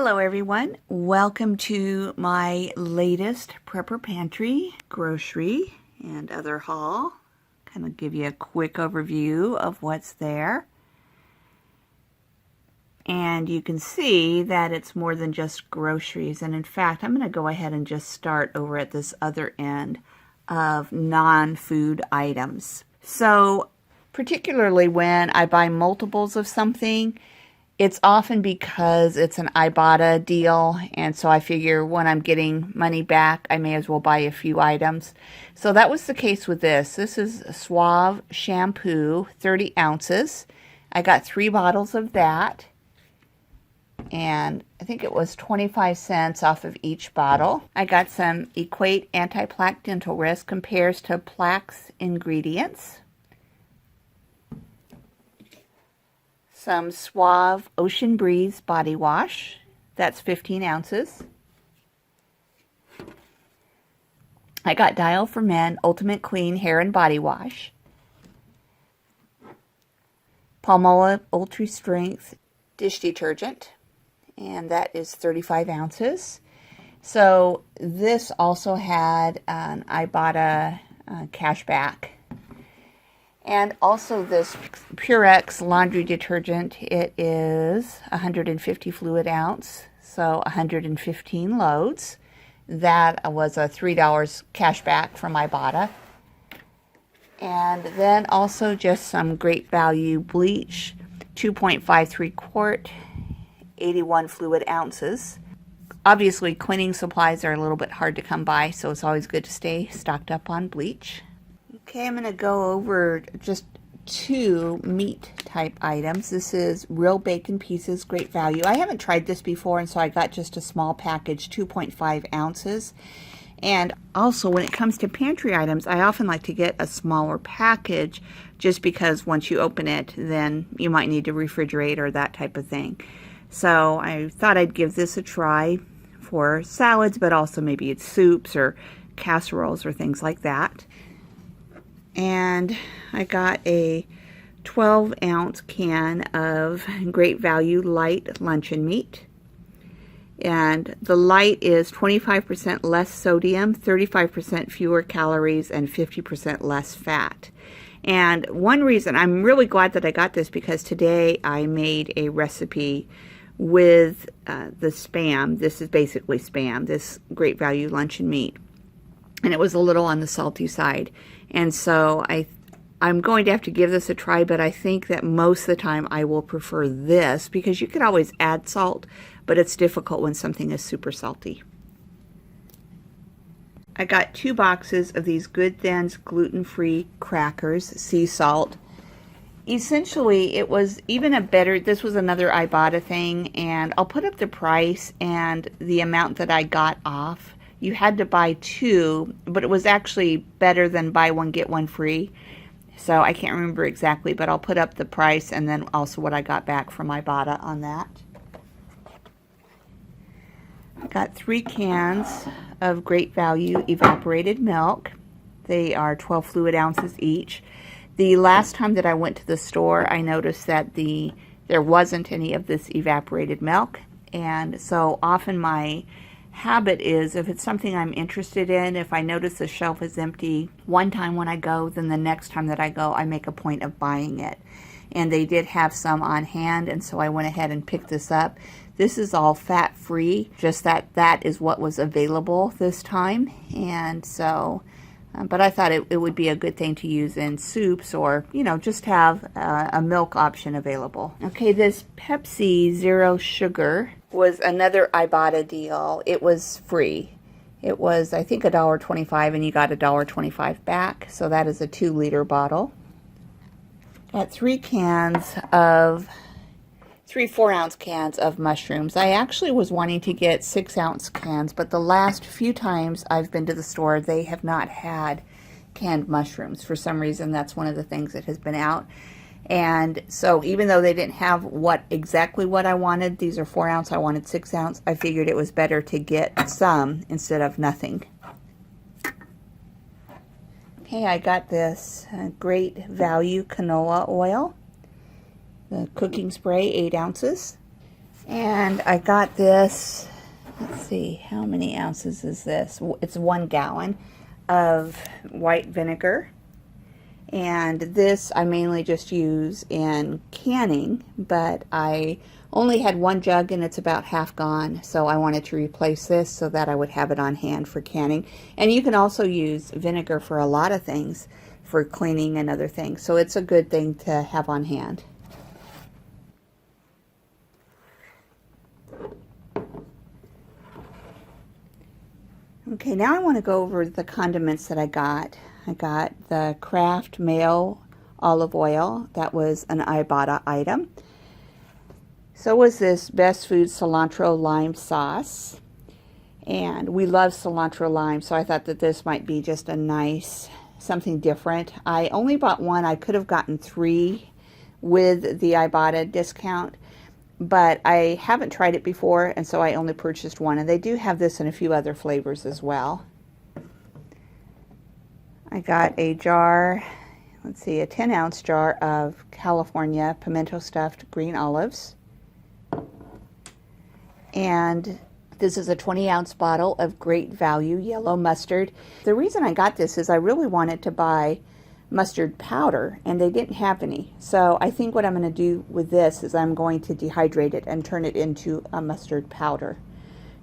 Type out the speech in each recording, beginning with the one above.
Hello everyone, welcome to my latest Prepper Pantry grocery and other haul. Kind of give you a quick overview of what's there. And you can see that it's more than just groceries, and in fact I'm going to go ahead and just start over at this other end of non-food items. So particularly when I buy multiples of something, it's often because it's an Ibotta deal, and so I figure when I'm getting money back, I may as well buy a few items. So that was the case with this. This is Suave shampoo, 30 ounces. I got 3 bottles of that, and I think it was 25 cents off of each bottle. I got some Equate Anti-Plaque Dental Rest, compares to plaques ingredients. Some Suave Ocean Breeze body wash, that's 15 ounces. I got Dial for Men Ultimate Clean Hair and Body Wash. Palmolive Ultra Strength Dish Detergent, and that is 35 ounces. So this also had an Ibotta cashback. And also this Purex laundry detergent, it is 150 fluid ounce, so 115 loads. That was a $3 cash back from Ibotta. And then also just some great value bleach, 2.53 quart, 81 fluid ounces. Obviously cleaning supplies are a little bit hard to come by, so it's always good to stay stocked up on bleach. Okay, I'm going to go over just 2 meat type items. This is Real Bacon Pieces, great value. I haven't tried this before, and so I got just a small package, 2.5 ounces. And also when it comes to pantry items, I often like to get a smaller package just because once you open it, then you might need to refrigerate or that type of thing. So I thought I'd give this a try for salads, but also maybe it's soups or casseroles or things like that. And I got a 12-ounce can of Great Value Light luncheon meat. And the light is 25% less sodium, 35% fewer calories, and 50% less fat. And one reason, I'm really glad that I got this, because today I made a recipe with the Spam. This is basically Spam, this Great Value luncheon meat. And it was a little on the salty side. And so I'm going to have to give this a try, but I think that most of the time I will prefer this, because you can always add salt, but it's difficult when something is super salty. I got 2 boxes of these Good Thins gluten-free crackers, sea salt. Essentially, it was even a better, this was another Ibotta thing, and I'll put up the price and the amount that I got off. You had to buy 2, but it was actually better than buy 1 get 1 free. So I can't remember exactly, but I'll put up the price and then also what I got back from Ibotta on that. I got 3 cans of Great Value evaporated milk. They are 12 fluid ounces each. The last time that I went to the store, I noticed that there wasn't any of this evaporated milk, and so often my habit is, if it's something I'm interested in, if I notice the shelf is empty one time when I go, then the next time that I go, I make a point of buying it. And they did have some on hand, and so I went ahead and picked this up. This is all fat-free, just that is what was available this time. And so, but I thought it would be a good thing to use in soups, or, you know, just have a milk option available. Okay, this Pepsi Zero Sugar was another Ibotta deal. It was free. It was, I think, $1.25, and you got $1.25 back. So that is a 2-liter bottle. Got 3 4-ounce cans of mushrooms. I actually was wanting to get 6-ounce cans, but the last few times I've been to the store, they have not had canned mushrooms. For some reason, that's one of the things that has been out. And so even though they didn't have exactly what I wanted, these are 4-ounce, I wanted 6-ounce, I figured it was better to get some instead of nothing. Okay, I got this Great Value canola oil, the cooking spray, 8 ounces. And I got this, let's see, how many ounces is this? It's 1 gallon of white vinegar. And this I mainly just use in canning, but I only had 1 jug and it's about half gone, so I wanted to replace this so that I would have it on hand for canning. And you can also use vinegar for a lot of things, for cleaning and other things, so it's a good thing to have on hand. Okay, now I want to go over the condiments that I got. I got the Kraft Mayo olive oil. That was an Ibotta item. So was this Best Food cilantro lime sauce. And we love cilantro lime, so I thought that this might be just a nice, something different. I only bought 1. I could have gotten 3 with the Ibotta discount, but I haven't tried it before, and so I only purchased 1. And they do have this in a few other flavors as well. I got a jar, let's see, a 10-ounce jar of California pimento stuffed green olives. And this is a 20-ounce bottle of Great Value yellow mustard. The reason I got this is I really wanted to buy mustard powder, and they didn't have any. So I think what I'm going to do with this is I'm going to dehydrate it and turn it into a mustard powder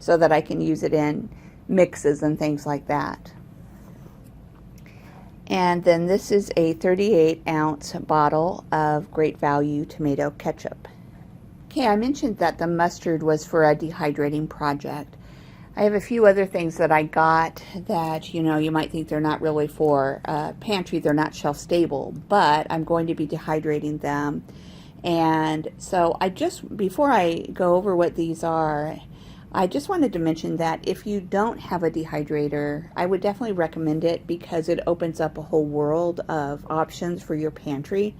so that I can use it in mixes and things like that. And then this is a 38-ounce bottle of Great Value tomato ketchup. Okay, I mentioned that the mustard was for a dehydrating project. I have a few other things that I got that, you know, you might think they're not really for pantry, they're not shelf stable, but I'm going to be dehydrating them. And so before I go over what these are, I just wanted to mention that if you don't have a dehydrator, I would definitely recommend it because it opens up a whole world of options for your pantry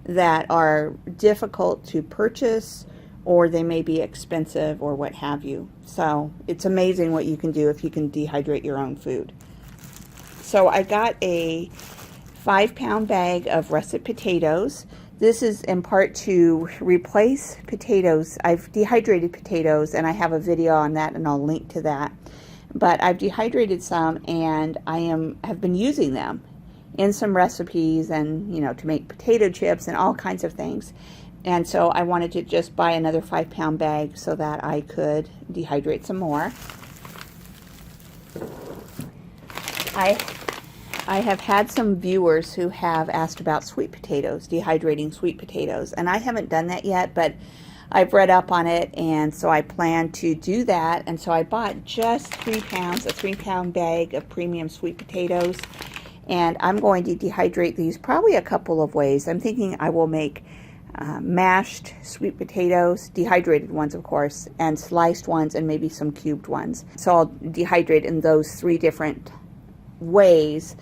that are difficult to purchase, or they may be expensive or what have you. So it's amazing what you can do if you can dehydrate your own food. So I got a 5-pound bag of russet potatoes. This is in part to replace potatoes. I've dehydrated potatoes, and I have a video on that, and I'll link to that. But I've dehydrated some, and I have been using them in some recipes, and you know, to make potato chips and all kinds of things. And so I wanted to just buy another 5-pound bag so that I could dehydrate some more. I have had some viewers who have asked about sweet potatoes, dehydrating sweet potatoes, and I haven't done that yet, but I've read up on it, and so I plan to do that. And so I bought just 3 pounds, a 3-pound bag of premium sweet potatoes, and I'm going to dehydrate these probably a couple of ways. I'm thinking I will make mashed sweet potatoes, dehydrated ones of course, and sliced ones, and maybe some cubed ones. So I'll dehydrate in those 3 different ways.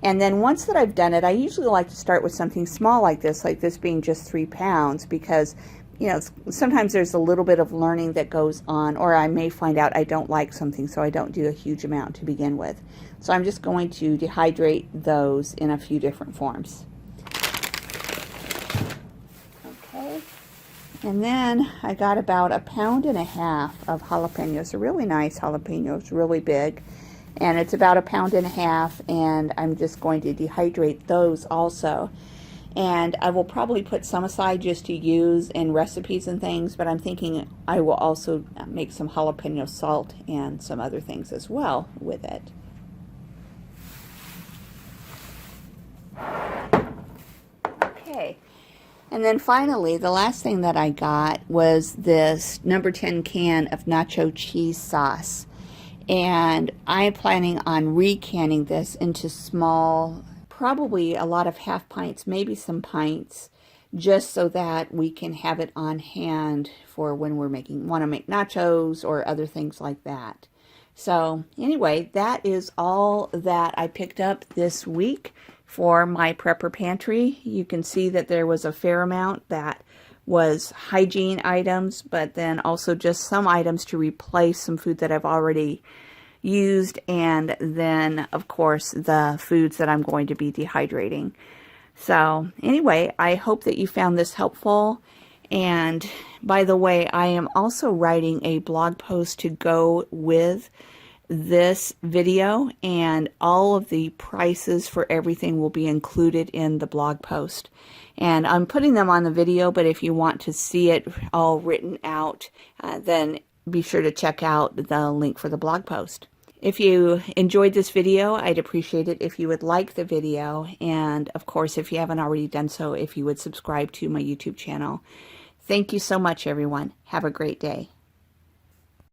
And then once that I've done it, I usually like to start with something small like this being just 3 pounds, because you know, sometimes there's a little bit of learning that goes on, or I may find out I don't like something, so I don't do a huge amount to begin with. So I'm just going to dehydrate those in a few different forms. Okay, and then I got about 1.5 pounds of jalapenos. They're really nice jalapenos, really big. And it's about 1.5 pounds, and I'm just going to dehydrate those also. And I will probably put some aside just to use in recipes and things, but I'm thinking I will also make some jalapeno salt and some other things as well with it. Okay, and then finally, the last thing that I got was this number 10 can of nacho cheese sauce. And I'm planning on recanning this into small, probably a lot of half pints, maybe some pints, just so that we can have it on hand for when we're want to make nachos or other things like that. So anyway, that is all that I picked up this week for my prepper pantry. You can see that there was a fair amount that was hygiene items, but then also just some items to replace some food that I've already used, and then of course the foods that I'm going to be dehydrating. So anyway, I hope that you found this helpful, And by the way, I am also writing a blog post to go with this video, and all of the prices for everything will be included in the blog post. And I'm putting them on the video, but if you want to see it all written out, then be sure to check out the link for the blog post. If you enjoyed this video, I'd appreciate it if you would like the video, and of course, if you haven't already done so, if you would subscribe to my YouTube channel. Thank you so much, everyone. Have a great day.